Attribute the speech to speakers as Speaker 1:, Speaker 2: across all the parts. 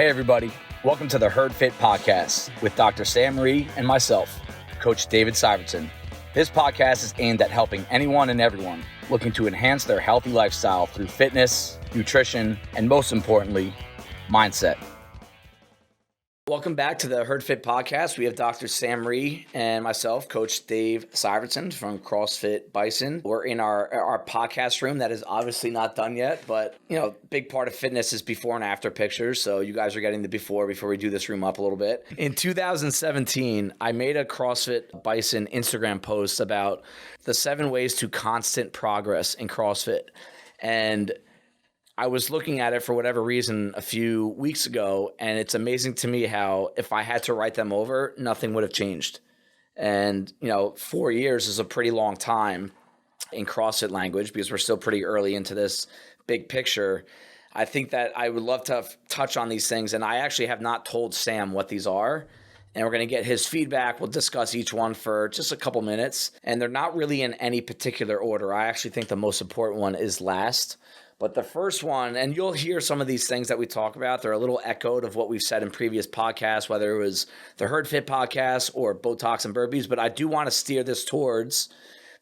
Speaker 1: Hey everybody, welcome to the Herd Fit Podcast with Dr. Sam Rhee and myself, Coach David Syvertsen. This podcast is aimed at helping anyone and everyone looking to enhance their healthy lifestyle through fitness, nutrition, and most importantly, mindset. Welcome back to the Herd Fit Podcast. We have Dr. Sam Rhee and myself, Coach Dave Syvertsen from CrossFit Bison. We're in our podcast room that is obviously not done yet, but big part of fitness is before and after pictures. So you guys are getting the before we do this room up a little bit. In 2017, I made a CrossFit Bison Instagram post about the 7 ways to constant progress in CrossFit. And I was looking at it for whatever reason a few weeks ago, and it's amazing to me how if I had to write them over, nothing would have changed. And, 4 years is a pretty long time in CrossFit language because we're still pretty early into this big picture. I think that I would love to touch on these things, and I actually have not told Sam what these are. And we're going to get his feedback. We'll discuss each one for just a couple minutes. And they're not really in any particular order. I actually think the most important one is last. But the first one, and you'll hear some of these things that we talk about, they're a little echoed of what we've said in previous podcasts, whether it was the Herd Fit podcast or Botox and burpees. But I do want to steer this towards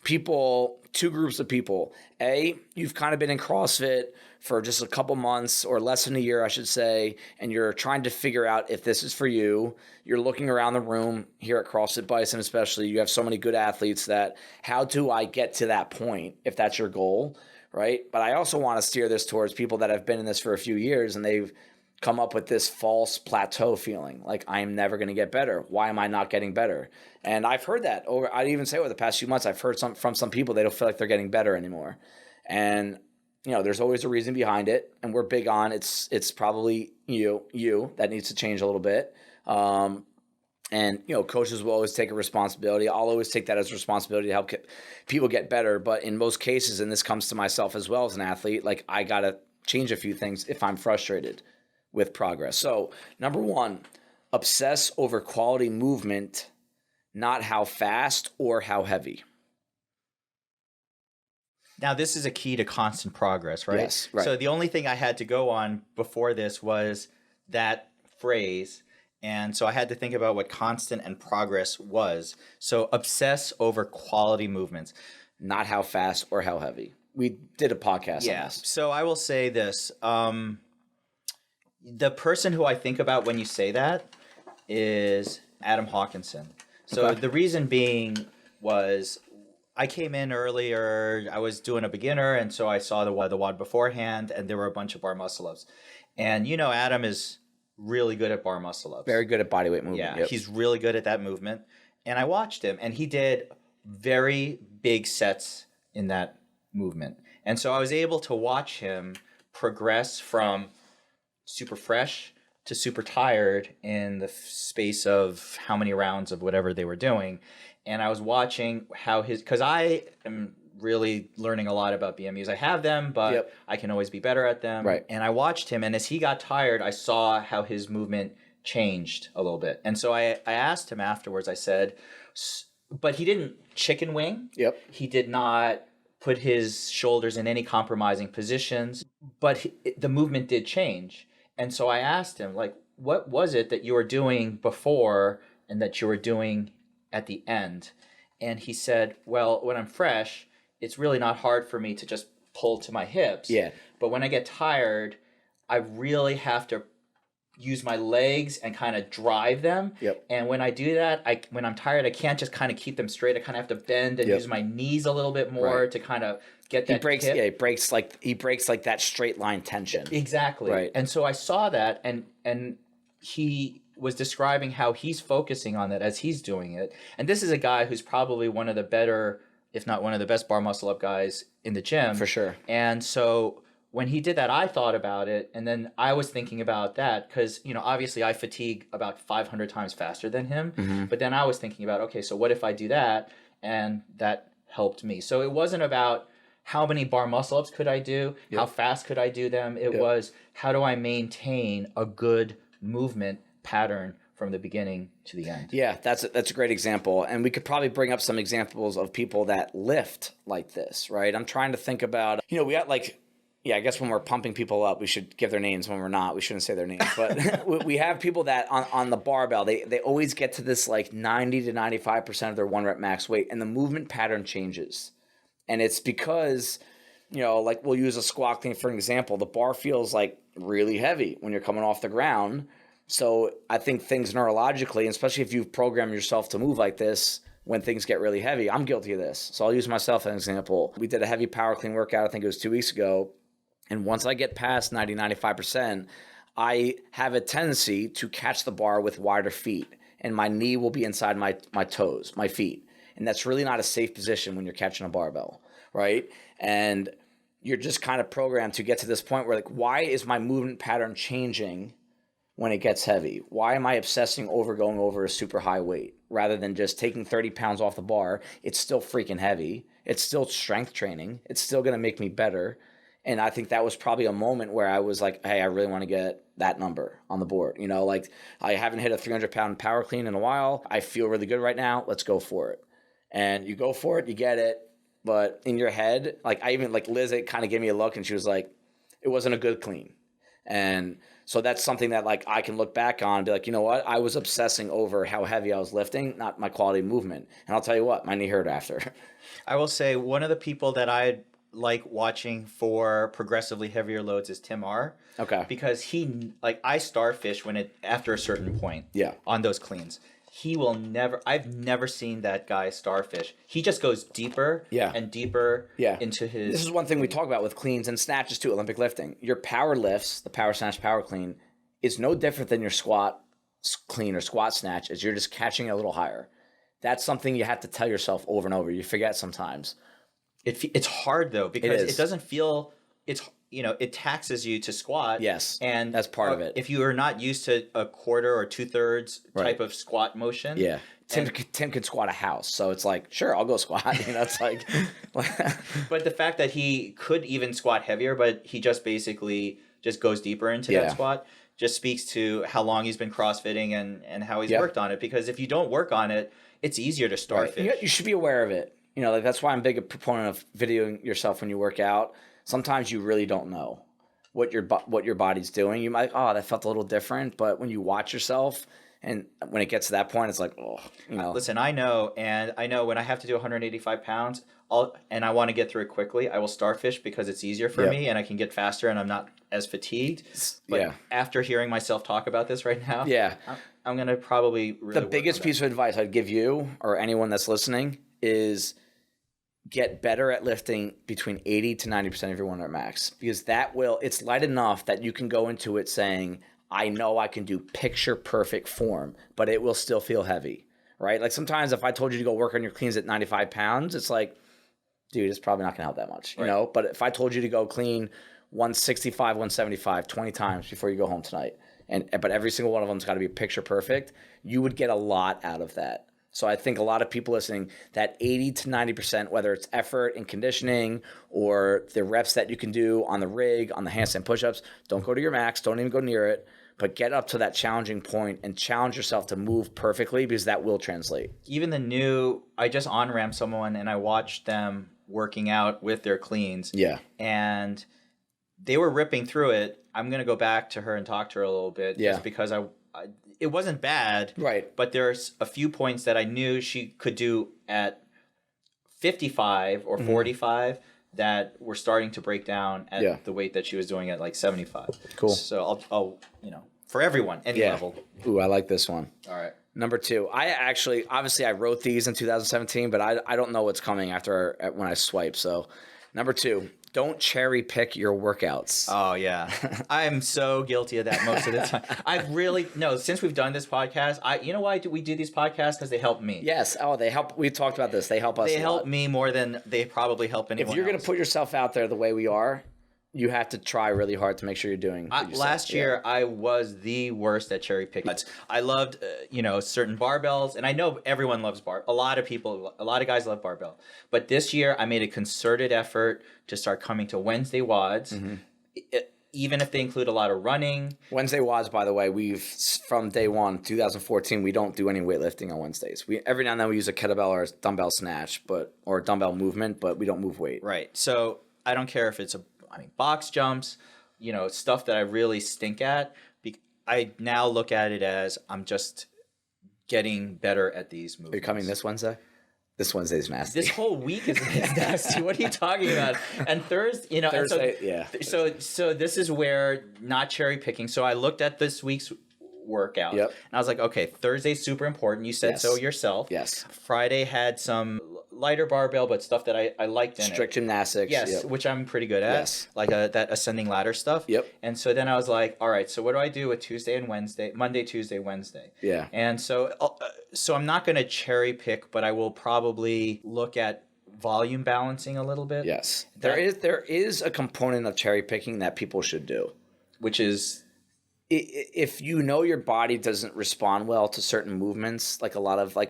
Speaker 1: people, 2 groups of people. A, you've kind of been in CrossFit for just a couple months or less than a year, I should say, and you're trying to figure out if this is for you. You're looking around the room here at CrossFit Bison especially. You have so many good athletes that how do I get to that point if that's your goal? Right. But I also want to steer this towards people that have been in this for a few years and they've come up with this false plateau feeling like I'm never going to get better. Why am I not getting better? And I've heard that I'd even say over the past few months, I've heard from some people, they don't feel like they're getting better anymore. And, there's always a reason behind it. And we're big on it's probably you that needs to change a little bit. And, coaches will always take a responsibility. I'll always take that as a responsibility to help people get better. But in most cases, and this comes to myself as well as an athlete, like I got to change a few things if I'm frustrated with progress. So number 1, obsess over quality movement, not how fast or how heavy.
Speaker 2: Now, this is a key to constant progress, right?
Speaker 1: Yes, right.
Speaker 2: So the only thing I had to go on before this was that phrase. And so I had to think about what constant and progress was. So obsess over quality movements.
Speaker 1: Not how fast or how heavy. We did a podcast on this.
Speaker 2: So I will say this. The person who I think about when you say that is Adam Hawkinson. So
Speaker 1: Okay.
Speaker 2: The reason being was I came in earlier. I was doing a beginner, and so I saw the WOD beforehand, and there were a bunch of bar muscle ups. And Adam is really good at bar muscle ups.
Speaker 1: Very good at bodyweight movement.
Speaker 2: Yeah,
Speaker 1: Yep.
Speaker 2: He's really good at that movement. And I watched him, and he did very big sets in that movement. And so I was able to watch him progress from super fresh to super tired in the space of how many rounds of whatever they were doing. And I was watching how because I am really learning a lot about BMUs. I have them, but
Speaker 1: Yep.
Speaker 2: I can always be better at them.
Speaker 1: Right.
Speaker 2: And I watched him, and as he got tired, I saw how his movement changed a little bit. And so I asked him afterwards, I said, but he didn't chicken wing.
Speaker 1: Yep.
Speaker 2: He did not put his shoulders in any compromising positions, but the movement did change. And so I asked him, like, what was it that you were doing before and that you were doing at the end? And he said, well, when I'm fresh, it's really not hard for me to just pull to my hips.
Speaker 1: Yeah.
Speaker 2: But when I get tired, I really have to use my legs and kind of drive them.
Speaker 1: Yep.
Speaker 2: And when I do that, when I'm tired, I can't just kind of keep them straight. I kind of have to bend and
Speaker 1: Yep.
Speaker 2: use my knees a little bit more
Speaker 1: Right.
Speaker 2: to kind of get that
Speaker 1: He breaks
Speaker 2: hip.
Speaker 1: he breaks like that straight line tension.
Speaker 2: Exactly.
Speaker 1: Right.
Speaker 2: And so I saw that, and he was describing how he's focusing on that as he's doing it. And this is a guy who's probably one of the better, if not one of the best bar muscle up guys in the gym.
Speaker 1: For sure.
Speaker 2: And so when he did that, I thought about it, and then I was thinking about that because, obviously I fatigue about 500 times faster than him.
Speaker 1: Mm-hmm.
Speaker 2: But then I was thinking about, okay, so what if I do that? And that helped me. So it wasn't about how many bar muscle ups could I do,
Speaker 1: Yep.
Speaker 2: how fast could I do them. It
Speaker 1: Yep.
Speaker 2: was how do I maintain a good movement pattern from the beginning to the end.
Speaker 1: Yeah, that's a great example. And we could probably bring up some examples of people that lift like this, right? I'm trying to think about, we got like yeah, I guess when we're pumping people up, we should give their names. When we're not, we shouldn't say their names. But we have people that on the barbell, they always get to this like 90 to 95% of their 1 rep max weight, and the movement pattern changes. And it's because, like we'll use a squat clean for an example. The bar feels like really heavy when you're coming off the ground. So I think things neurologically, and especially if you've programmed yourself to move like this, when things get really heavy, I'm guilty of this. So I'll use myself as an example. We did a heavy power clean workout, I think it was 2 weeks ago. And once I get past 90, 95%, I have a tendency to catch the bar with wider feet. And my knee will be inside my toes, my feet. And that's really not a safe position when you're catching a barbell, right? And you're just kind of programmed to get to this point where, like, why is my movement pattern changing when it gets heavy? Why am I obsessing over going over a super high weight rather than just taking 30 pounds off the bar? It's still freaking heavy. It's still strength training. It's still going to make me better. And I think that was probably a moment where I was like, hey, I really want to get that number on the board. Like I haven't hit a 300-pound power clean in a while. I feel really good right now. Let's go for it. And you go for it, you get it. But in your head, like I even, like Liz, it kind of gave me a look and she was like, it wasn't a good clean. And so that's something that like I can look back on and be like, you know what? I was obsessing over how heavy I was lifting, not my quality of movement. And I'll tell you what, my knee hurt after.
Speaker 2: I will say one of the people that I like watching for progressively heavier loads is Tim R.
Speaker 1: Okay.
Speaker 2: Because I starfish after a certain point.
Speaker 1: Yeah.
Speaker 2: On those cleans. I've never seen that guy starfish. He just goes deeper and deeper into his.
Speaker 1: This is one thing we talk about with cleans and snatches too, Olympic lifting. Your power lifts, the power snatch, power clean, is no different than your squat clean or squat snatch, as you're just catching it a little higher. That's something you have to tell yourself over and over. You forget sometimes.
Speaker 2: It's hard though, because it doesn't feel, it taxes you to squat.
Speaker 1: Yes,
Speaker 2: and
Speaker 1: that's part of it.
Speaker 2: If you are not used to a quarter or 2/3 type of squat motion.
Speaker 1: Yeah. Tim can squat a house, so it's like, sure, I'll go squat. It's like.
Speaker 2: But the fact that he could even squat heavier, but he just basically just goes deeper into that squat, just speaks to how long he's been CrossFitting and how he's worked on it. Because if you don't work on it, it's easier to starfish.
Speaker 1: Right. You should be aware of it. Like that's why I'm a proponent of videoing yourself when you work out. Sometimes you really don't know what your body's doing. You might, that felt a little different, but when you watch yourself and when it gets to that point, it's like,
Speaker 2: Listen, I know when I have to do 185 pounds, and I want to get through it quickly, I will starfish because it's easier for me and I can get faster and I'm not as fatigued. But after hearing myself talk about this right now, I'm going to probably really
Speaker 1: the biggest piece of advice I'd give you or anyone that's listening is get better at lifting between 80 to 90% of your 1 rep max, because it's light enough that you can go into it saying, I know I can do picture perfect form, but it will still feel heavy, right? Like sometimes if I told you to go work on your cleans at 95 pounds, it's like, dude, it's probably not going to help that much, But if I told you to go clean 165, 175, 20 times before you go home tonight, but every single one of them's got to be picture perfect, you would get a lot out of that. So I think a lot of people listening, that 80 to 90%, whether it's effort and conditioning or the reps that you can do on the rig, on the handstand push-ups, don't go to your max, don't even go near it, but get up to that challenging point and challenge yourself to move perfectly, because that will translate.
Speaker 2: Even I just on-ramped someone and I watched them working out with their cleans.
Speaker 1: Yeah.
Speaker 2: And they were ripping through it. I'm going to go back to her and talk to her a little bit just because it wasn't bad,
Speaker 1: right?
Speaker 2: But there's a few points that I knew she could do at 55 or 45 that were starting to break down at the weight that she was doing at like 75.
Speaker 1: Cool.
Speaker 2: So I'll for everyone, any level.
Speaker 1: Ooh, I like this one.
Speaker 2: All right.
Speaker 1: Number 2, obviously I wrote these in 2017, but I don't know what's coming when I swipe. So number 2. Don't cherry pick your workouts.
Speaker 2: Oh, yeah. I'm so guilty of that most of the time. Since we've done this podcast, you know why we do these podcasts? Because they help me.
Speaker 1: Yes. Oh, they help. We talked about this. They help us.
Speaker 2: They help me more than they probably help anyone else.
Speaker 1: If you're going to put yourself out there the way we are, you have to try really hard to make sure you're doing.
Speaker 2: Last year, I was the worst at cherry picking. I loved, certain barbells, and I know everyone loves a lot of guys love barbell. But this year, I made a concerted effort to start coming to Wednesday WODs, even if they include a lot of running.
Speaker 1: Wednesday WODs, by the way, from day one, 2014, we don't do any weightlifting on Wednesdays. Every now and then we use a kettlebell or a dumbbell snatch, or a dumbbell movement, but we don't move weight.
Speaker 2: Right. So I don't care if it's box jumps, stuff that I really stink at. I now look at it as I'm just getting better at these movements.
Speaker 1: Are you coming this Wednesday? This Wednesday's nasty.
Speaker 2: This whole week is nasty. What are you talking about? And Thursday,
Speaker 1: Thursday, yeah.
Speaker 2: So this is where not cherry picking. So I looked at this week's workout.
Speaker 1: Yep.
Speaker 2: And I was like, okay, Thursday's super important. You said so yourself.
Speaker 1: Yes.
Speaker 2: Friday had some lighter barbell, but stuff that I liked in
Speaker 1: Strict gymnastics.
Speaker 2: Yes,
Speaker 1: yep.
Speaker 2: which I'm pretty good at.
Speaker 1: Yes.
Speaker 2: Like that ascending ladder stuff.
Speaker 1: Yep.
Speaker 2: And so then I was like, all right, so what do I do with Tuesday and Wednesday? Monday, Tuesday, Wednesday.
Speaker 1: Yeah.
Speaker 2: And so I'm not going to cherry pick, but I will probably look at volume balancing a little bit.
Speaker 1: Yes. There is a component of cherry picking that people should do.
Speaker 2: Which is...
Speaker 1: If you know your body doesn't respond well to certain movements, like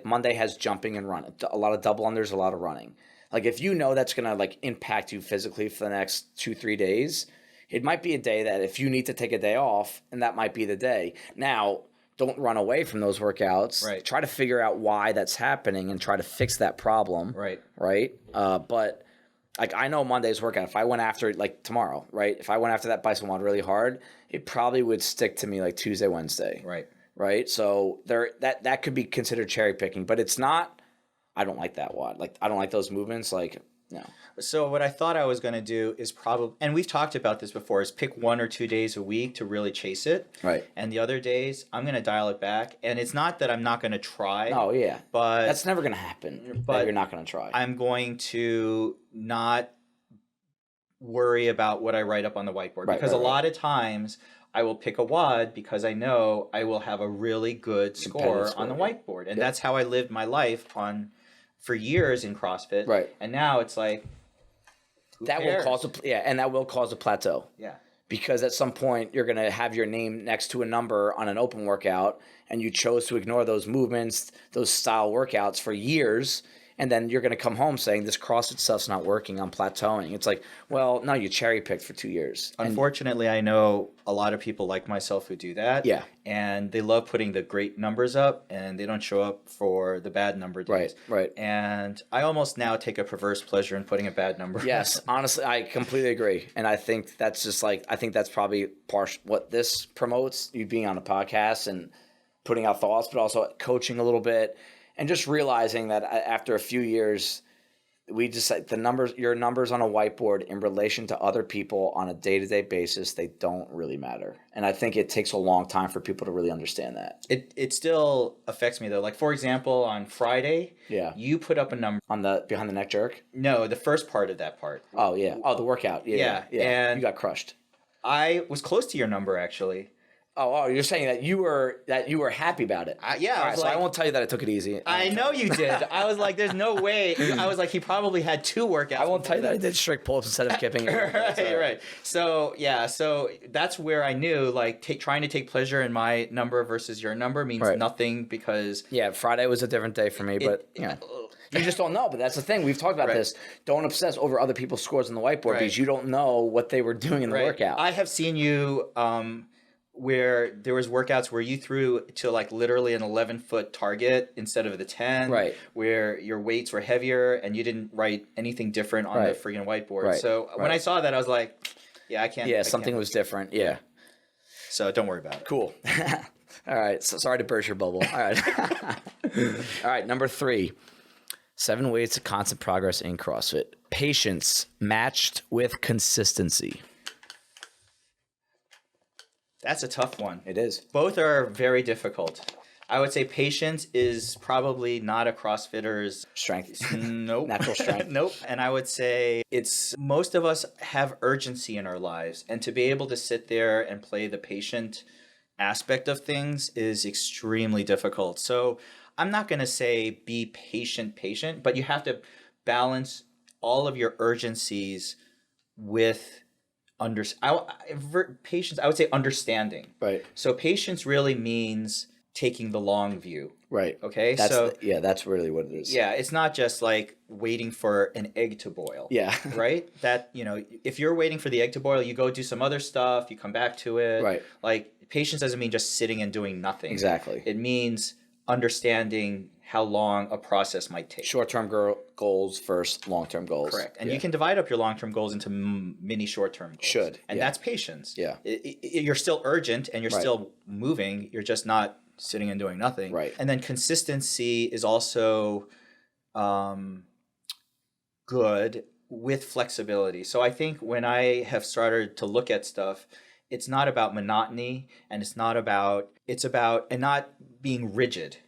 Speaker 1: Monday has jumping and running, a lot of double unders, a lot of running. Like if you know that's going to impact you physically for the next 2-3 days, it might be a day that if you need to take a day off, and that might be the day. Now, don't run away from those workouts.
Speaker 2: Right.
Speaker 1: Try to figure out why that's happening and try to fix that problem.
Speaker 2: Right.
Speaker 1: Right. But I know Monday's workout. If I went after tomorrow, right? If I went after that bicep WOD really hard, it probably would stick to me Tuesday, Wednesday.
Speaker 2: Right.
Speaker 1: Right. So that could be considered cherry picking, but it's not. I don't like that WOD. I don't like those movements. No.
Speaker 2: So what I thought I was going to do is probably, and we've talked about this before, is pick 1 or 2 days a week to really chase it.
Speaker 1: Right.
Speaker 2: And the other days, I'm going to dial it back. And it's not that I'm not going to try.
Speaker 1: Oh, yeah.
Speaker 2: But
Speaker 1: that's never going to happen. But you're not going to try.
Speaker 2: I'm going to not worry about what I write up on the whiteboard. Because a lot of times I will pick a WOD because I know I will have a really good score on the whiteboard. And that's how I lived my life for years in CrossFit.
Speaker 1: Right.
Speaker 2: And now it's like,
Speaker 1: that will cause and that will cause a plateau.
Speaker 2: Yeah.
Speaker 1: Because at some point you're going to have your name next to a number on an open workout, and you chose to ignore those movements, those style workouts for years, and then you're going to come home saying this CrossFit stuff's not working, I'm plateauing. It's like, well, no, you cherry picked for 2 years.
Speaker 2: Unfortunately, I know a lot of people like myself who do that.
Speaker 1: Yeah.
Speaker 2: And they love putting the great numbers up, and they don't show up for the bad number days.
Speaker 1: Right.
Speaker 2: And I almost now take a perverse pleasure in putting a bad number.
Speaker 1: Yes, honestly, I completely agree. And I think that's just I think that's probably what this promotes, you being on a podcast and putting out thoughts, but also coaching a little bit. And just realizing that after a few years, we just your numbers on a whiteboard in relation to other people on a day-to-day basis, they don't really matter. And I think it takes a long time for people to really understand that.
Speaker 2: It still affects me though. For example, on Friday, you put up a number
Speaker 1: on the behind the neck jerk.
Speaker 2: No, the first part of that part.
Speaker 1: Oh yeah. Oh, the workout. Yeah.
Speaker 2: And
Speaker 1: you got crushed.
Speaker 2: I was close to your number actually.
Speaker 1: Oh, you're saying that you were happy about it.
Speaker 2: Yeah.
Speaker 1: All right, so I won't tell you that I took it easy.
Speaker 2: I know you did. I was like, there's no way. I was like, he probably had 2 workouts.
Speaker 1: I won't tell you that I did strict pull-ups instead of kipping.
Speaker 2: Right. So, so that's where I knew, trying to take pleasure in my number versus your number means nothing because...
Speaker 1: Yeah, Friday was a different day for me, but, you just don't know. But that's the thing. We've talked about this. Don't obsess over other people's scores on the whiteboard because you don't know what they were doing in the workout.
Speaker 2: I have seen you... where there was workouts where you threw to literally an 11-foot target instead of the 10, where your weights were heavier and you didn't write anything different on the freaking whiteboard. So when I saw that, I was like, I can't.
Speaker 1: Yeah, something was different. Yeah.
Speaker 2: So don't worry about it.
Speaker 1: Cool. All right. So sorry to burst your bubble. All right. All right. Number 3, 7 ways to constant progress in CrossFit. Patience matched with consistency.
Speaker 2: That's a tough one.
Speaker 1: It is.
Speaker 2: Both are very difficult. I would say patience is probably not a CrossFitter's
Speaker 1: strength.
Speaker 2: Nope.
Speaker 1: Natural strength.
Speaker 2: Nope. And I would say most of us have urgency in our lives. And to be able to sit there and play the patient aspect of things is extremely difficult. So I'm not going to say be patient, but you have to balance all of your urgencies with patience. I would say understanding.
Speaker 1: Right.
Speaker 2: So patience really means taking the long view.
Speaker 1: Right.
Speaker 2: Okay.
Speaker 1: That's really what it is.
Speaker 2: Yeah, it's not just waiting for an egg to boil.
Speaker 1: Yeah.
Speaker 2: Right. That if you're waiting for the egg to boil, you go do some other stuff. You come back to it.
Speaker 1: Right.
Speaker 2: Patience doesn't mean just sitting and doing nothing.
Speaker 1: Exactly.
Speaker 2: It means understanding how long a process might take.
Speaker 1: Short-term goals versus long-term goals.
Speaker 2: Correct. And you can divide up your long-term goals into mini short-term goals. And that's patience.
Speaker 1: Yeah.
Speaker 2: You're still urgent and you're still moving. You're just not sitting and doing nothing.
Speaker 1: Right.
Speaker 2: And then consistency is also good with flexibility. So I think when I have started to look at stuff, it's not about monotony and it's about not being rigid.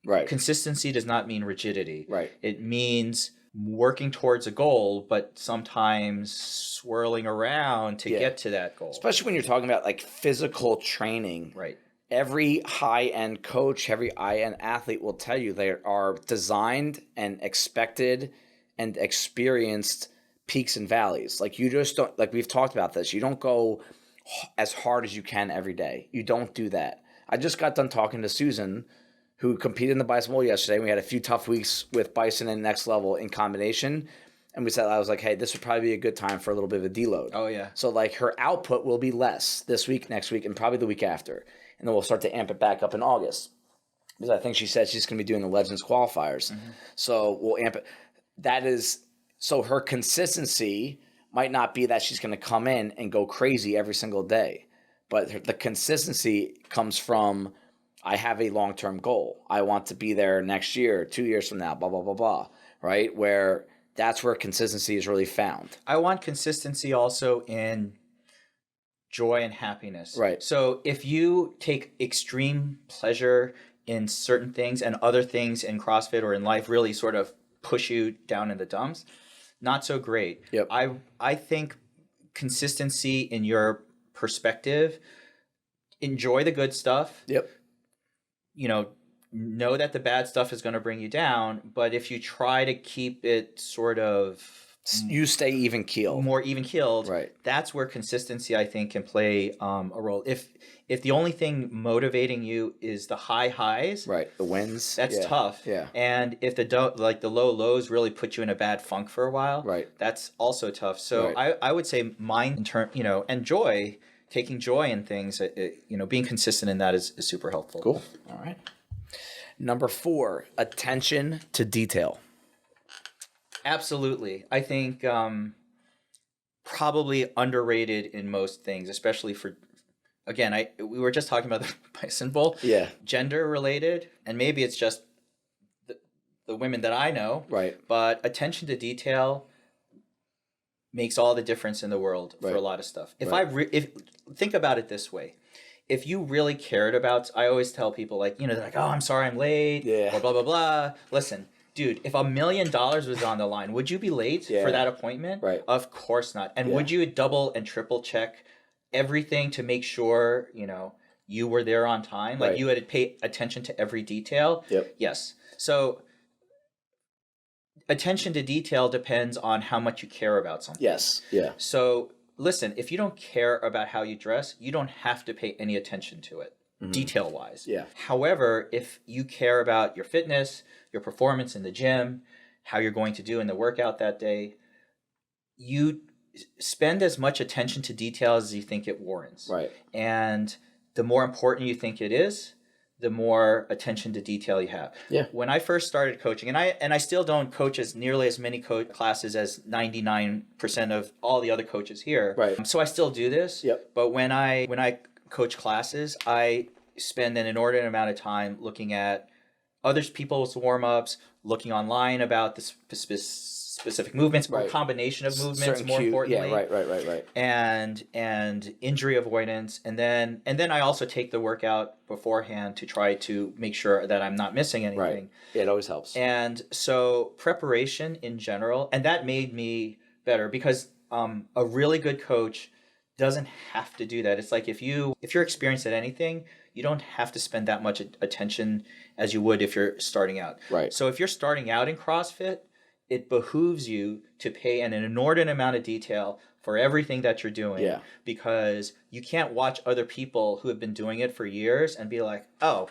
Speaker 1: Right.
Speaker 2: Consistency does not mean rigidity.
Speaker 1: Right.
Speaker 2: It means working towards a goal, but sometimes swirling around to get to that goal.
Speaker 1: Especially when you're talking about like physical training.
Speaker 2: Right.
Speaker 1: Every high-end coach, every high-end athlete will tell you they are designed and expected and experienced peaks and valleys. Like you just don't, like we've talked about this, you don't go as hard as you can every day. You don't do that. I just got done talking to Susan, who competed in the Bison Bowl yesterday. We had a few tough weeks with Bison and Next Level in combination. And I was like, hey, this would probably be a good time for a little bit of a deload.
Speaker 2: Oh, yeah.
Speaker 1: So like her output will be less this week, next week, and probably the week after. And then we'll start to amp it back up in August. Because I think she said she's going to be doing the Legends qualifiers. Mm-hmm. So we'll amp it. So her consistency might not be that she's going to come in and go crazy every single day. But the consistency comes from, I have a long-term goal. I want to be there next year, 2 years from now, blah, blah, blah, blah, right? Where that's where consistency is really found.
Speaker 2: I want consistency also in joy and happiness.
Speaker 1: Right.
Speaker 2: So if you take extreme pleasure in certain things and other things in CrossFit or in life really sort of push you down in the dumps, not so great.
Speaker 1: Yep.
Speaker 2: I think consistency in your perspective, enjoy the good stuff.
Speaker 1: Yep.
Speaker 2: Know that the bad stuff is going to bring you down, but if you try to keep it sort of
Speaker 1: you stay even keeled,
Speaker 2: more even keeled,
Speaker 1: right?
Speaker 2: That's where consistency, I think, can play a role. If the only thing motivating you is the high highs,
Speaker 1: right, the wins,
Speaker 2: that's tough.
Speaker 1: Yeah.
Speaker 2: And if the low lows really put you in a bad funk for a while,
Speaker 1: right,
Speaker 2: that's also tough. So I would say and joy. Taking joy in things, being consistent in that is super helpful.
Speaker 1: Cool. All right. Number 4, attention to detail.
Speaker 2: Absolutely. I think probably underrated in most things, especially for, again, we were just talking about the Bison Bowl.
Speaker 1: Yeah.
Speaker 2: Gender related, and maybe it's just the women that I know.
Speaker 1: Right.
Speaker 2: But attention to detail makes all the difference in the world for a lot of stuff. If think about it this way, if you really cared about, I always tell people they're like, oh, I'm sorry I'm late, or blah, blah, blah. Listen, dude, if $1 million was on the line, would you be late for that appointment?
Speaker 1: Right.
Speaker 2: Of course not. And would you double and triple check everything to make sure, you were there on time? Like you had to pay attention to every detail?
Speaker 1: Yep.
Speaker 2: Yes. So attention to detail depends on how much you care about something.
Speaker 1: Yes. Yeah.
Speaker 2: So listen, if you don't care about how you dress, you don't have to pay any attention to it, detail wise.
Speaker 1: Yeah.
Speaker 2: However, if you care about your fitness, your performance in the gym, how you're going to do in the workout that day, you spend as much attention to detail as you think it warrants.
Speaker 1: Right.
Speaker 2: And the more important you think it is, the more attention to detail you have.
Speaker 1: Yeah.
Speaker 2: When I first started coaching, and I still don't coach as nearly as many classes as 99% of all the other coaches here.
Speaker 1: Right.
Speaker 2: So I still do this.
Speaker 1: Yep.
Speaker 2: But when I coach classes, I spend an inordinate amount of time looking at other people's warm-ups, looking online about the specific movements, or combination of movements,
Speaker 1: certain
Speaker 2: more importantly.
Speaker 1: Yeah, right.
Speaker 2: And injury avoidance, and then I also take the workout beforehand to try to make sure that I'm not missing anything.
Speaker 1: Right. It always helps.
Speaker 2: And so preparation in general, and that made me better because a really good coach doesn't have to do that. It's like if you're experienced at anything, you don't have to spend that much attention as you would if you're starting out.
Speaker 1: Right.
Speaker 2: So if you're starting out in CrossFit, it behooves you to pay an inordinate amount of detail for everything that you're doing.
Speaker 1: Yeah.
Speaker 2: Because you can't watch other people who have been doing it for years and be like, oh,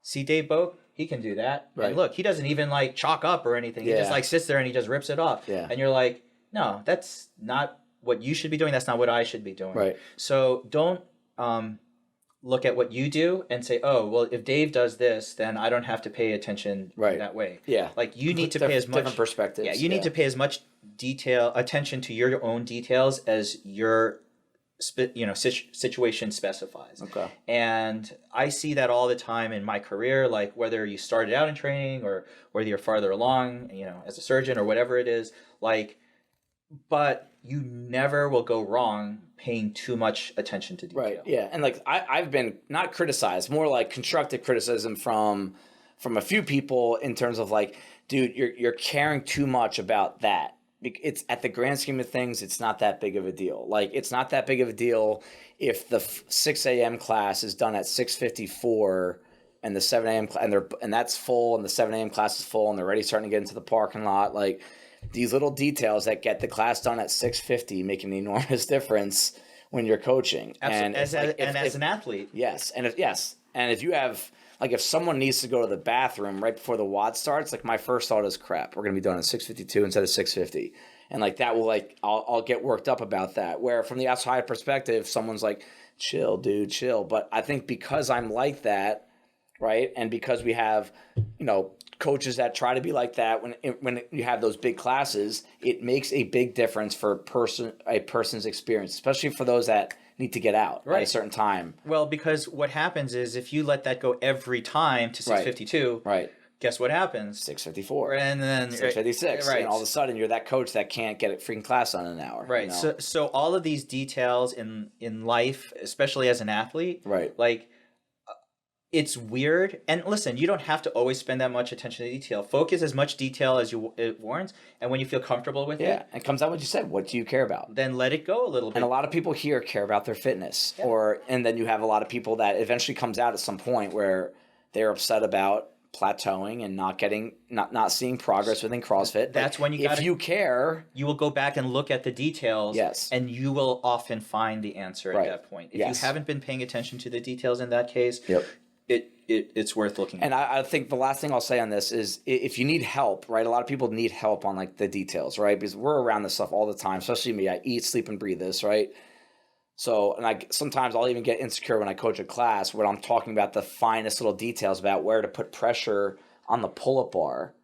Speaker 2: see Dave Boak? He can do that.
Speaker 1: Right.
Speaker 2: And look, he doesn't even chalk up or anything. He just sits there and he just rips it off.
Speaker 1: Yeah.
Speaker 2: And you're like, no, that's not what you should be doing. That's not what I should be doing.
Speaker 1: Right.
Speaker 2: So don't look at what you do and say, oh, well, if Dave does this, then I don't have to pay attention
Speaker 1: Right.
Speaker 2: that way.
Speaker 1: Yeah.
Speaker 2: Like you need to pay as much
Speaker 1: different perspectives.
Speaker 2: Yeah, you need to pay as much attention to your own details as your situation specifies.
Speaker 1: Okay.
Speaker 2: And I see that all the time in my career, like whether you started out in training or whether you're farther along, as a surgeon or whatever it is, like, but you never will go wrong paying too much attention to detail.
Speaker 1: Right. Yeah. And like I've been not criticized, more like constructive criticism from a few people in terms of like, dude, you're caring too much about that. It's at the grand scheme of things, it's not that big of a deal. Like it's not that big of a deal if the 6 a.m. class is done at 6:54 and the 7 a.m. and that's full and the 7 a.m. class is full and they're already starting to get into the parking lot. Like these little details that get the class done at 6:50 make an enormous difference when you're coaching.
Speaker 2: Absolutely. And as an athlete.
Speaker 1: Yes. And if you have, like, if someone needs to go to the bathroom right before the WOD starts, like my first thought is crap. We're going to be done at 6:52 instead of 6:50. And like that will like, I'll get worked up about that. Where from the outside perspective, someone's like, chill, dude, chill. But I think because I'm like that, right. And because we have, coaches that try to be like that when you have those big classes, it makes a big difference for a person's experience, especially for those that need to get out at a certain time.
Speaker 2: Well, because what happens is if you let that go every time to 6:52,
Speaker 1: right.
Speaker 2: Guess what happens?
Speaker 1: 6:54,
Speaker 2: and then
Speaker 1: 6:56,
Speaker 2: right.
Speaker 1: And all of a sudden you're that coach that can't get a freaking class on in an hour.
Speaker 2: Right. So all of these details in life, especially as an athlete,
Speaker 1: right?
Speaker 2: Like. It's weird. And listen, you don't have to always spend that much attention to detail. Focus as much detail as it warrants. And when you feel comfortable with it.
Speaker 1: Yeah, it comes out what you said. What do you care about?
Speaker 2: Then let it go a little bit.
Speaker 1: And a lot of people here care about their fitness. Yeah. And then you have a lot of people that eventually comes out at some point where they're upset about plateauing and not seeing progress within CrossFit.
Speaker 2: That's when
Speaker 1: if you care,
Speaker 2: you will go back and look at the details.
Speaker 1: Yes.
Speaker 2: And you will often find the answer at that point. If you haven't been paying attention to the details in that case,
Speaker 1: yep.
Speaker 2: It's worth looking at.
Speaker 1: And I think the last thing I'll say on this is if you need help, right? A lot of people need help on like the details, right? Because we're around this stuff all the time, especially me. I eat, sleep, and breathe this, right? So, and sometimes I'll even get insecure when I coach a class where I'm talking about the finest little details about where to put pressure on the pull-up bar,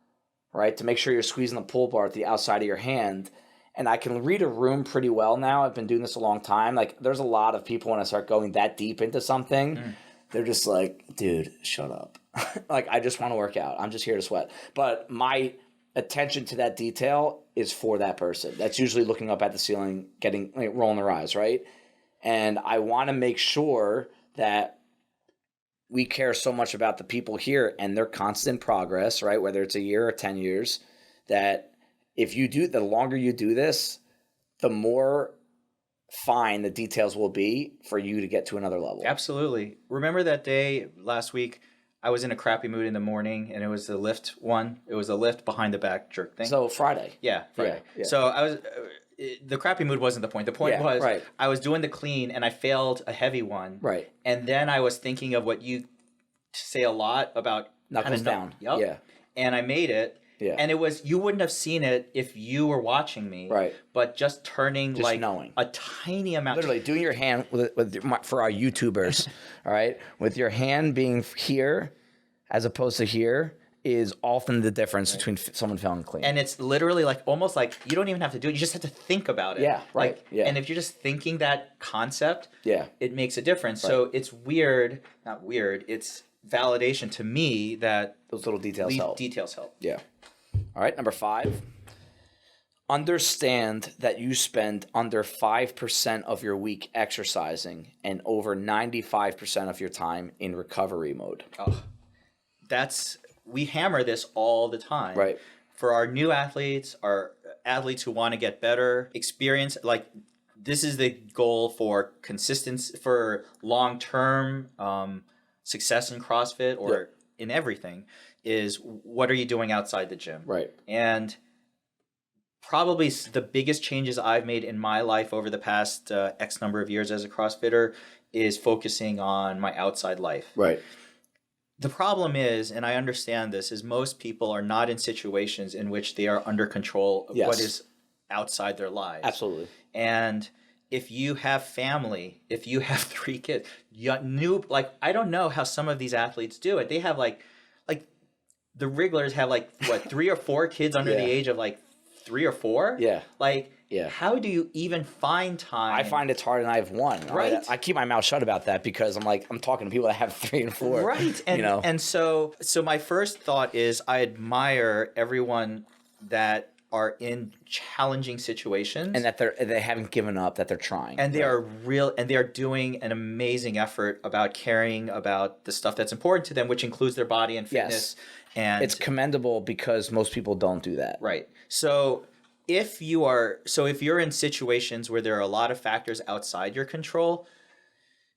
Speaker 1: right? To make sure you're squeezing the pull-up bar at the outside of your hand. And I can read a room pretty well now. I've been doing this a long time. Like there's a lot of people when I start going that deep into something, they're just like, dude, shut up. Like, I just want to work out. I'm just here to sweat. But my attention to that detail is for that person. That's usually looking up at the ceiling, rolling their eyes, right? And I want to make sure that we care so much about the people here and their constant progress, right? Whether it's a year or 10 years, that the longer you do this, the more fine the details will be for you to get to another level.
Speaker 2: Absolutely. Remember that day last week, I was in a crappy mood in the morning and it was the lift one. It was a lift behind the back jerk thing.
Speaker 1: So Friday.
Speaker 2: Yeah, Friday. Yeah. So I was, the crappy mood wasn't the point. The point was I was doing the clean and I failed a heavy one.
Speaker 1: Right.
Speaker 2: And then I was thinking of what you say a lot about
Speaker 1: knuckles down.
Speaker 2: Yep. Yeah. And I made it.
Speaker 1: Yeah.
Speaker 2: And you wouldn't have seen it if you were watching me.
Speaker 1: Right.
Speaker 2: But just turning
Speaker 1: knowing
Speaker 2: a tiny amount.
Speaker 1: Literally doing your hand for our YouTubers, all right, with your hand being here as opposed to here is often the difference between someone failing clean.
Speaker 2: And it's literally like almost like you don't even have to do it. You just have to think about it.
Speaker 1: Yeah. Right.
Speaker 2: And if you're just thinking that concept, it makes a difference.
Speaker 1: Right.
Speaker 2: So it's not weird. It's validation to me that
Speaker 1: those little details help.
Speaker 2: Details help.
Speaker 1: Yeah. All right, number 5. Understand that you spend under 5% of your week exercising and over 95% of your time in recovery mode.
Speaker 2: Oh, we hammer this all the time.
Speaker 1: Right.
Speaker 2: For our new athletes, our athletes who want to get better, experience, like this is the goal for consistency, for long-term success in CrossFit or in everything, is what are you doing outside the gym?
Speaker 1: Right.
Speaker 2: And probably the biggest changes I've made in my life over the past X number of years as a CrossFitter is focusing on my outside life.
Speaker 1: Right.
Speaker 2: The problem is, and I understand this, is most people are not in situations in which they are under control of what is outside their lives.
Speaker 1: Absolutely.
Speaker 2: And if you have family, if you have 3 kids, like I don't know how some of these athletes do it. They have like the Wrigglers have like what 3 or 4 kids under the age of like 3 or 4.
Speaker 1: Yeah.
Speaker 2: Like,
Speaker 1: yeah.
Speaker 2: How do you even find time?
Speaker 1: I find it's hard, and I have 1.
Speaker 2: Right.
Speaker 1: I keep my mouth shut about that because I'm talking to people that have 3 and 4.
Speaker 2: Right. And and so my first thought is I admire everyone that are in challenging situations
Speaker 1: and that they haven't given up, that they're trying,
Speaker 2: and they are real, and they are doing an amazing effort about caring about the stuff that's important to them, which includes their body and fitness.
Speaker 1: Yes.
Speaker 2: And
Speaker 1: it's commendable because most people don't do that.
Speaker 2: Right. So if you're in situations where there are a lot of factors outside your control,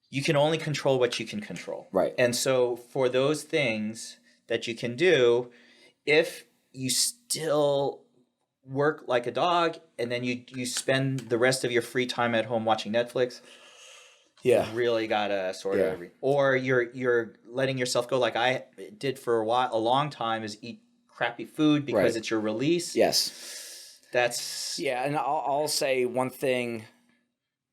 Speaker 2: you can only control what you can control.
Speaker 1: Right.
Speaker 2: And so for those things that you can do, if you still work like a dog and then you spend the rest of your free time at home watching Netflix, you really gotta sort of, or you're letting yourself go like I did for a long time, is eat crappy food because it's your release.
Speaker 1: Yes.
Speaker 2: That's
Speaker 1: and I'll say one thing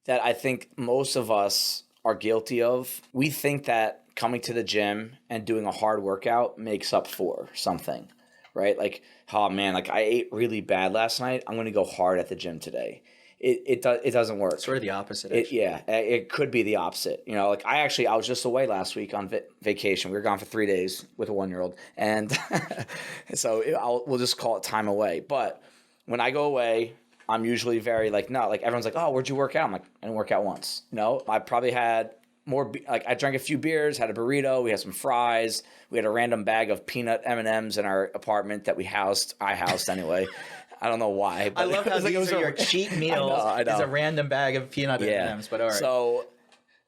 Speaker 1: that I think most of us are guilty of. We think that coming to the gym and doing a hard workout makes up for something, right? Like, oh man, like I ate really bad last night, I'm going to go hard at the gym today. It doesn't work.
Speaker 2: Sort of the opposite.
Speaker 1: It could be the opposite. You know, like I was just away last week on vacation. We were gone for 3 days with a 1-year-old, and so we'll just call it time away. But when I go away, I'm usually very like, no, like everyone's like, oh, where'd you work out? I'm like, I didn't work out once. No, I probably had more. Like I drank a few beers, had a burrito, we had some fries, we had a random bag of peanut M&Ms in our apartment that I housed anyway. I don't know why. But
Speaker 2: I love how these are your cheat meals.
Speaker 1: I know.
Speaker 2: Is a random bag of peanut M&Ms, but all right.
Speaker 1: So,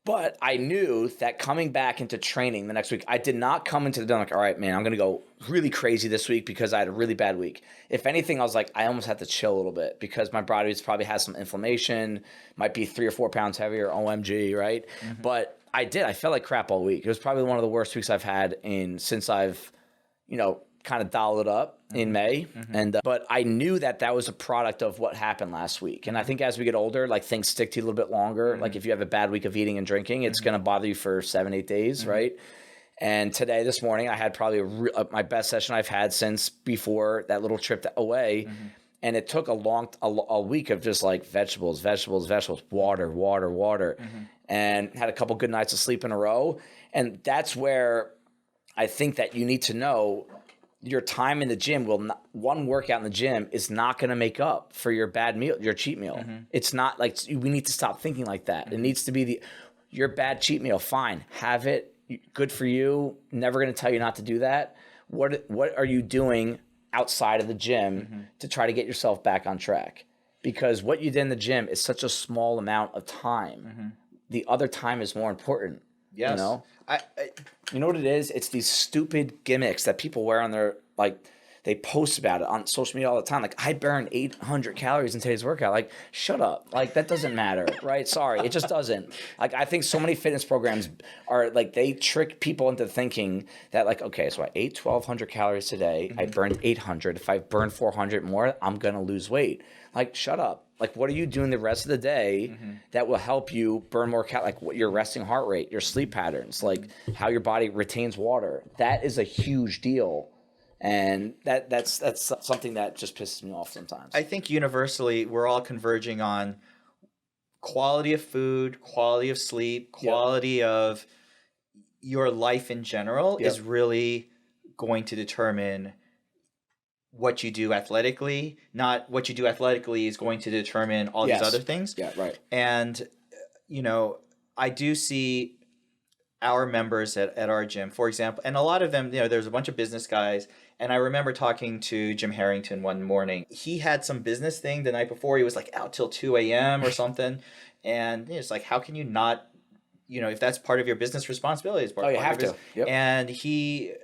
Speaker 1: but I knew that coming back into training the next week, I did not come into the gym like, all right, man, I'm going to go really crazy this week because I had a really bad week. If anything, I was like, I almost had to chill a little bit because my body's probably has some inflammation, might be 3 or 4 pounds heavier, OMG, right? Mm-hmm. But I felt like crap all week. It was probably one of the worst weeks I've had since I've, kind of dialed it up in May. Mm-hmm. And but I knew that was a product of what happened last week. And I think as we get older, like things stick to you a little bit longer. Mm-hmm. Like if you have a bad week of eating and drinking, it's going to bother you for 7-8 days, right? And this morning, I had probably my best session I've had since before that little trip away. Mm-hmm. And it took a week of just like vegetables, water, mm-hmm. and had a couple good nights of sleep in a row. And that's where I think that you need to know your time in the gym one workout in the gym is not going to make up for your bad meal, your cheat meal. Mm-hmm. It's not like we need to stop thinking like that. Mm-hmm. It needs to be your bad cheat meal. Fine, have it. Good for you. Never going to tell you not to do that. What are you doing outside of the gym to try to get yourself back on track? Because what you did in the gym is such a small amount of time. Mm-hmm. The other time is more important.
Speaker 2: Yes.
Speaker 1: You know? You know what it is? It's these stupid gimmicks that people wear on their, like, they post about it on social media all the time. Like, I burned 800 calories in today's workout. Like, shut up. Like, that doesn't matter, right? Sorry, it just doesn't. Like, I think so many fitness programs are, like, they trick people into thinking that, like, okay, so I ate 1,200 calories today. Mm-hmm. I burned 800. If I burn 400 more, I'm going to lose weight. Like, shut up. Like, what are you doing the rest of the day that will help you burn more calories? Like, what your resting heart rate, your sleep patterns, like how your body retains water. That is a huge deal. And that's something that just pisses me off sometimes.
Speaker 2: I think universally we're all converging on quality of food, quality of sleep, quality of your life in general is really going to determine what you do athletically. Not what you do athletically is going to determine all these other things.
Speaker 1: Yeah, right.
Speaker 2: And, I do see our members at our gym, for example, and a lot of them, there's a bunch of business guys. And I remember talking to Jim Harrington one morning. He had some business thing the night before. He was like out till 2 a.m. or something. And it's like, how can you not, if that's part of your business responsibility, it's part of
Speaker 1: you have to.
Speaker 2: Yep. And he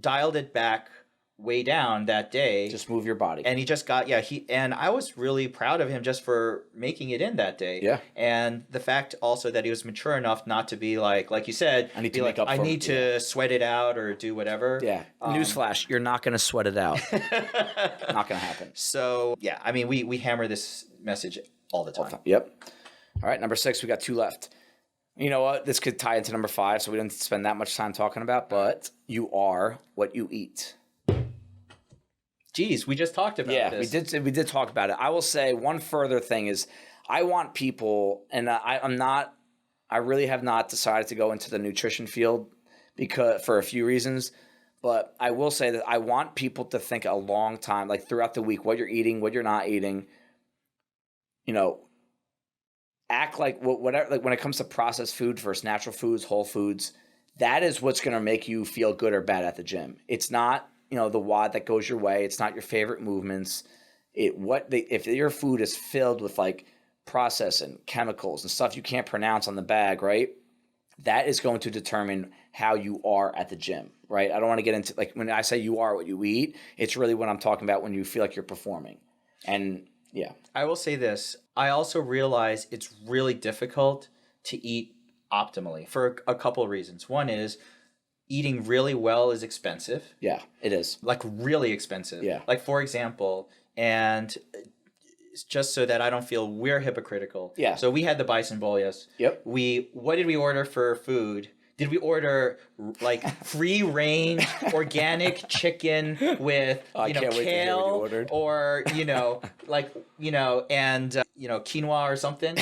Speaker 2: dialed it back way down that day.
Speaker 1: Just move your body.
Speaker 2: And he just got, and I was really proud of him just for making it in that day.
Speaker 1: Yeah.
Speaker 2: And the fact also that he was mature enough not to be like you said,
Speaker 1: I need to
Speaker 2: sweat it out or do whatever.
Speaker 1: Yeah. Newsflash, you're not going to sweat it out. Not going to happen.
Speaker 2: So, we hammer this message all the time.
Speaker 1: Yep. All right, number 6, we got 2 left. You know what? This could tie into number 5, so we didn't spend that much time talking about, but you are what you eat.
Speaker 2: Geez, we just talked about this.
Speaker 1: Yeah, we did talk about it. I will say one further thing is I want people, and I really have not decided to go into the nutrition field for a few reasons, but I will say that I want people to think a long time, like throughout the week, what you're eating, what you're not eating, act like whatever, like when it comes to processed food versus natural foods, whole foods, that is what's going to make you feel good or bad at the gym. It's not, the WOD that goes your way. It's not your favorite movements. If your food is filled with like processed and chemicals and stuff you can't pronounce on the bag, right? That is going to determine how you are at the gym, right? I don't want to get into, like, when I say you are what you eat, it's really what I'm talking about when you feel like you're performing. And yeah.
Speaker 2: I will say this. I also realize it's really difficult to eat optimally for a couple of reasons. One is eating really well is expensive.
Speaker 1: Yeah, it is.
Speaker 2: Like really expensive.
Speaker 1: Yeah.
Speaker 2: Like, for example, and just so that I don't feel we're hypocritical.
Speaker 1: Yeah.
Speaker 2: So we had the Bison Bowl, yes.
Speaker 1: Yep.
Speaker 2: What did we order for food? Did we order like free range organic chicken with kale or quinoa or something?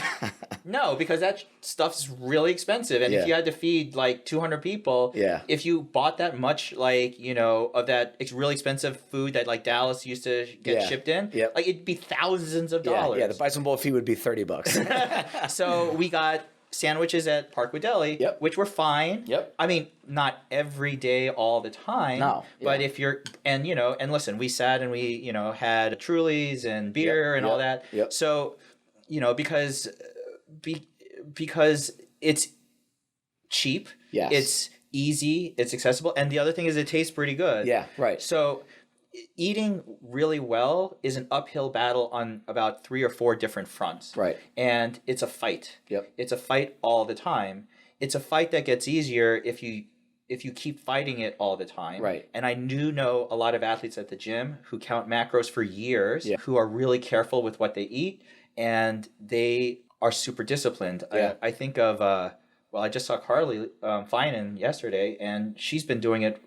Speaker 2: No, because that stuff's really expensive, and if you had to feed like 200 people, if you bought that much of that really expensive food that like Dallas used to get shipped in, like it'd be thousands of dollars.
Speaker 1: Yeah, the Bison Bowl fee would be $30.
Speaker 2: So we got sandwiches at Parkwood Deli, which were fine.
Speaker 1: Yep.
Speaker 2: I mean, not every day, all the time.
Speaker 1: No.
Speaker 2: But if you're, and listen, we sat and we, had Trulies and beer and all that.
Speaker 1: Yep.
Speaker 2: So, because it's cheap.
Speaker 1: Yes.
Speaker 2: It's easy. It's accessible. And the other thing is it tastes pretty good.
Speaker 1: Yeah, right.
Speaker 2: So eating really well is an uphill battle on about 3 or 4 different fronts.
Speaker 1: Right.
Speaker 2: And it's a fight.
Speaker 1: Yep.
Speaker 2: It's a fight all the time. It's a fight that gets easier if you keep fighting it all the time.
Speaker 1: Right.
Speaker 2: And I do know a lot of athletes at the gym who count macros for years, who are really careful with what they eat, and they are super disciplined.
Speaker 1: Yeah.
Speaker 2: I think of I just saw Carly Finan yesterday, and she's been doing it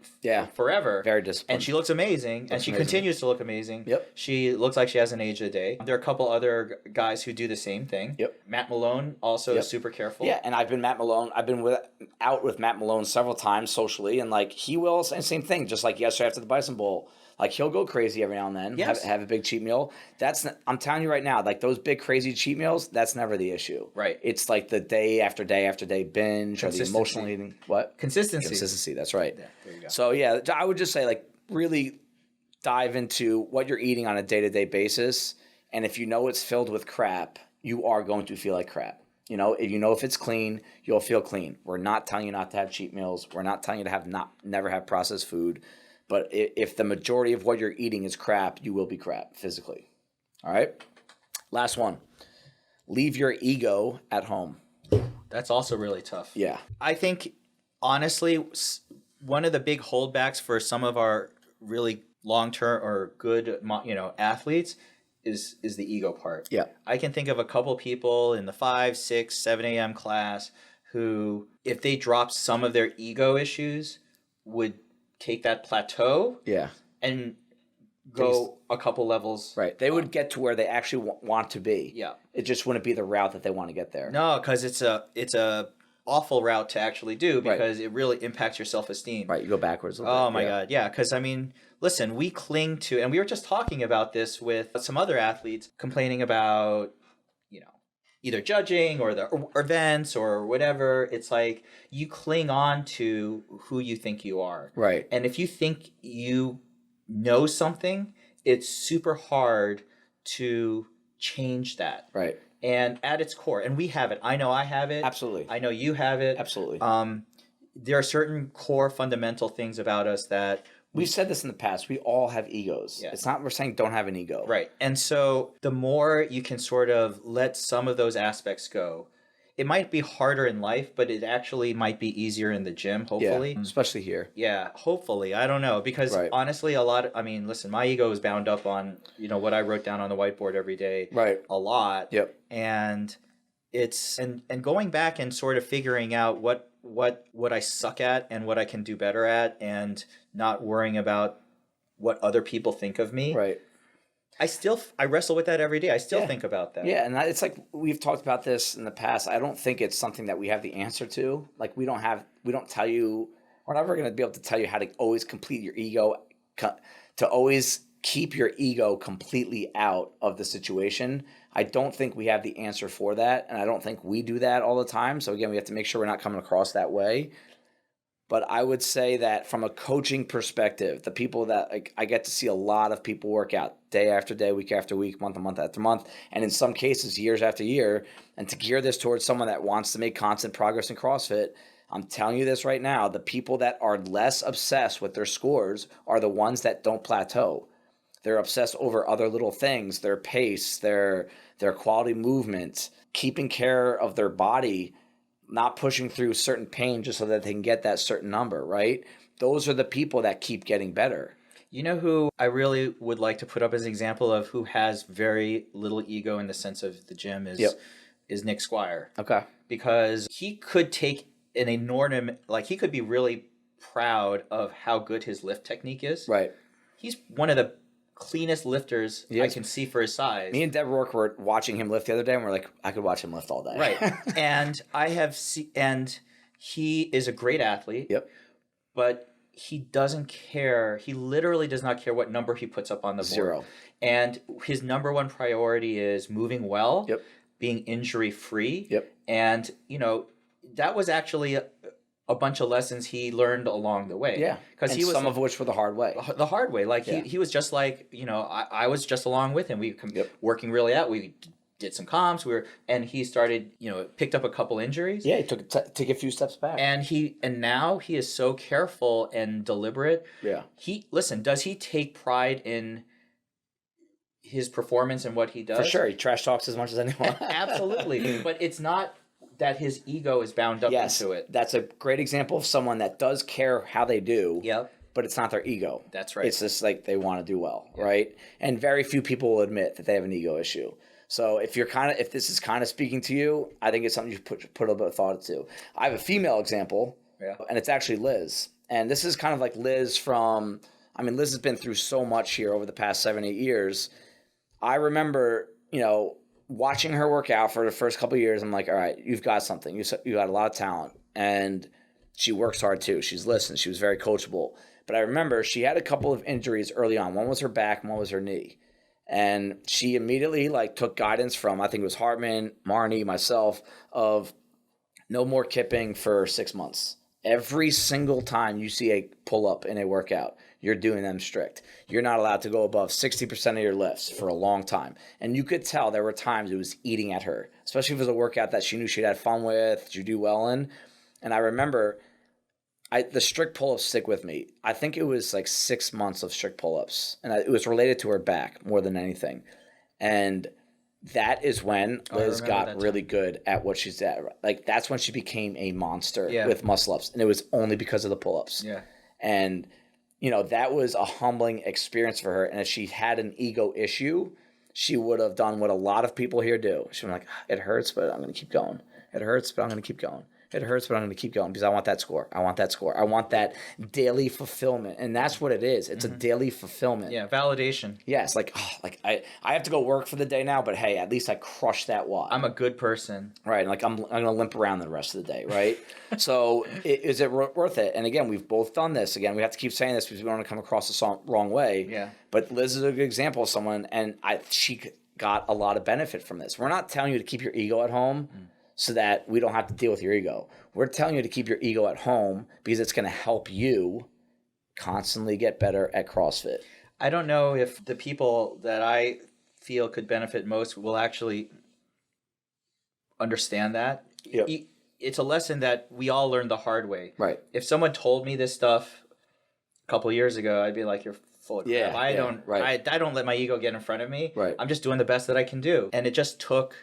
Speaker 2: forever.
Speaker 1: Very disciplined.
Speaker 2: And she looks amazing, and she continues to look amazing.
Speaker 1: Yep.
Speaker 2: She looks like she hasn't aged a day. There are a couple other guys who do the same thing.
Speaker 1: Yep.
Speaker 2: Matt Malone also is super careful.
Speaker 1: Yeah, and I've been out with Matt Malone several times socially, and like he will say the same thing, just like yesterday after the Bison Bowl. Like he'll go crazy every now and then, have a big cheat meal. I'm telling you right now, like those big crazy cheat meals, that's never the issue.
Speaker 2: Right.
Speaker 1: It's like the day after day after day binge or the emotional eating. What?
Speaker 2: Consistency.
Speaker 1: That's right.
Speaker 2: Yeah, there you go.
Speaker 1: So yeah, I would just say like really dive into what you're eating on a day-to-day basis. And if you know it's filled with crap, you are going to feel like crap. If it's clean, you'll feel clean. We're not telling you not to have cheat meals. We're not telling you to never have processed food. But if the majority of what you're eating is crap, you will be crap physically. All right? Last one. Leave your ego at home.
Speaker 2: That's also really tough.
Speaker 1: Yeah.
Speaker 2: I think, honestly, one of the big holdbacks for some of our really long-term or good, athletes is the ego part.
Speaker 1: Yeah.
Speaker 2: I can think of a couple people in the 5, 6, 7 a.m. class who, if they dropped some of their ego issues, would take that plateau and go a couple levels.
Speaker 1: Right. They would get to where they actually want to be.
Speaker 2: Yeah.
Speaker 1: It just wouldn't be the route that they want to get there.
Speaker 2: No, because it's a awful route to actually do because it really impacts your self-esteem.
Speaker 1: Right. You go backwards a little
Speaker 2: Oh
Speaker 1: bit.
Speaker 2: my God. Yeah. Because listen, we cling to, and we were just talking about this with some other athletes complaining about, either judging or the events or whatever. It's like you cling on to who you think you are.
Speaker 1: Right.
Speaker 2: And if you think you know something, it's super hard to change that.
Speaker 1: Right.
Speaker 2: And at its core, and we have it. I know I have it.
Speaker 1: Absolutely.
Speaker 2: I know you have it.
Speaker 1: Absolutely.
Speaker 2: There are certain core fundamental things about us that
Speaker 1: we've said this in the past. We all have egos.
Speaker 2: Yeah.
Speaker 1: It's not we're saying don't have an ego.
Speaker 2: Right. And so the more you can sort of let some of those aspects go, it might be harder in life, but it actually might be easier in the gym, hopefully.
Speaker 1: Yeah, especially here.
Speaker 2: Yeah, hopefully. I don't know. Because honestly, listen, my ego is bound up on, what I wrote down on the whiteboard every day.
Speaker 1: Right.
Speaker 2: A lot.
Speaker 1: Yep.
Speaker 2: And it's and going back and sort of figuring out what I suck at and what I can do better at, and not worrying about what other people think of me.
Speaker 1: Right.
Speaker 2: I wrestle with that every day. I still think about that.
Speaker 1: Yeah, and it's like we've talked about this in the past. I don't think it's something that we have the answer to. Like we don't tell you, we're never going to be able to tell you how to always complete your ego, to always keep your ego completely out of the situation. I don't think we have the answer for that, and I don't think we do that all the time. So again, we have to make sure we're not coming across that way. But I would say that from a coaching perspective, the people that I get to see a lot of people work out day after day, week after week, month after month, and in some cases years after year. And to gear this towards someone that wants to make constant progress in CrossFit, I'm telling you this right now, the people that are less obsessed with their scores are the ones that don't plateau. They're obsessed over other little things, their pace, their quality movement, keeping care of their body, not pushing through certain pain just so that they can get that certain number, right? Those are the people that keep getting better.
Speaker 2: You know who I really would like to put up as an example of who has very little ego in the sense of the gym is Nick Squire.
Speaker 1: Okay.
Speaker 2: Because he could take an enormous, like he could be really proud of how good his lift technique is.
Speaker 1: Right.
Speaker 2: He's one of the cleanest lifters I can see for his size.
Speaker 1: Me and Deb Rourke were watching him lift the other day, and we're like, I could watch him lift all day.
Speaker 2: Right. And and he is a great athlete.
Speaker 1: Yep.
Speaker 2: But he doesn't care. He literally does not care what number he puts up on the board.
Speaker 1: 0.
Speaker 2: And his number one priority is moving well,
Speaker 1: Yep.
Speaker 2: being injury free.
Speaker 1: Yep.
Speaker 2: And, that was actually a bunch of lessons he learned along the way.
Speaker 1: Yeah.
Speaker 2: Because he was
Speaker 1: some of which were the hard way.
Speaker 2: The hard way. Like he was just like, I was just along with him. We working really out. We did some comps. And he started, picked up a couple injuries.
Speaker 1: Yeah, he took a few steps back.
Speaker 2: And now he is so careful and deliberate.
Speaker 1: Yeah.
Speaker 2: Does he take pride in his performance and what he does?
Speaker 1: For sure. He trash talks as much as anyone.
Speaker 2: Absolutely. But it's not that his ego is bound up into it.
Speaker 1: That's a great example of someone that does care how they do.
Speaker 2: Yep.
Speaker 1: But it's not their ego.
Speaker 2: That's right.
Speaker 1: It's just like they want to do well, right? And very few people will admit that they have an ego issue. So if this is kind of speaking to you, I think it's something you put a little bit of thought into. I have a female example, and it's actually Liz. And this is kind of like Liz Liz has been through so much here over the past 7-8 years. I remember, watching her work out for the first couple of years. I'm like, all right, you've got something. You got a lot of talent. And she works hard too. She's listened. She was very coachable. But I remember she had a couple of injuries early on. One was her back, one was her knee. And she immediately took guidance from, I think it was Hartman, Marnie, myself, of no more kipping for 6 months. Every single time you see a pull-up in a workout, you're doing them strict. You're not allowed to go above 60% of your lifts for a long time. And you could tell there were times it was eating at her, especially if it was a workout that she knew she'd had fun with, she'd do well in. And I remember the strict pull-ups stick with me. I think it was 6 months of strict pull-ups. And it was related to her back more than anything. And that is when Liz got really good at what she's at. That's when she became a monster with muscle-ups. And it was only because of the pull-ups.
Speaker 2: Yeah.
Speaker 1: And, that was a humbling experience for her. And if she had an ego issue, she would have done what a lot of people here do. She would be like, it hurts, but I'm going to keep going. It hurts, but I'm going to keep going. It hurts, but I'm going to keep going because I want that score. I want that score. I want that daily fulfillment. And that's what it is. It's a daily fulfillment.
Speaker 2: Yeah, validation.
Speaker 1: Yes, I have to go work for the day now, but hey, at least I crushed that wad.
Speaker 2: I'm a good person.
Speaker 1: Right, I'm going to limp around the rest of the day, right? So is it worth it? And again, we've both done this. Again, we have to keep saying this because we don't want to come across the wrong way.
Speaker 2: Yeah.
Speaker 1: But Liz is a good example of someone, and she got a lot of benefit from this. We're not telling you to keep your ego at home so that we don't have to deal with your ego. We're telling you to keep your ego at home because it's going to help you constantly get better at CrossFit.
Speaker 2: I don't know if the people that I feel could benefit most will actually understand that.
Speaker 1: Yep.
Speaker 2: It's a lesson that we all learned the hard way.
Speaker 1: Right.
Speaker 2: If someone told me this stuff a couple of years ago, I'd be like, you're full of crap. I don't let my ego get in front of me.
Speaker 1: Right.
Speaker 2: I'm just doing the best that I can do. And it just took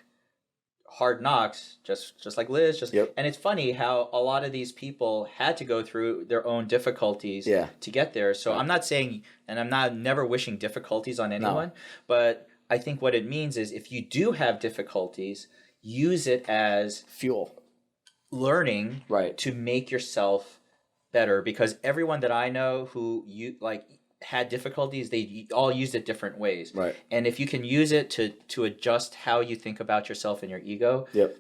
Speaker 2: hard knocks, just like Liz. And it's funny how a lot of these people had to go through their own difficulties to get there. So I'm not saying, and I'm never wishing difficulties on anyone, but I think what it means is if you do have difficulties, use it as
Speaker 1: Fuel.
Speaker 2: learning
Speaker 1: Right.
Speaker 2: to make yourself better, because everyone that I know who had difficulties, they all used it different ways.
Speaker 1: Right.
Speaker 2: And if you can use it to adjust how you think about yourself and your ego,
Speaker 1: Yep.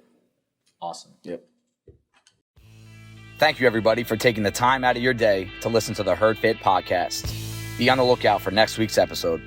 Speaker 2: awesome.
Speaker 1: Yep. Thank you, everybody, for taking the time out of your day to listen to the Herd Fit podcast. Be on the lookout for next week's episode.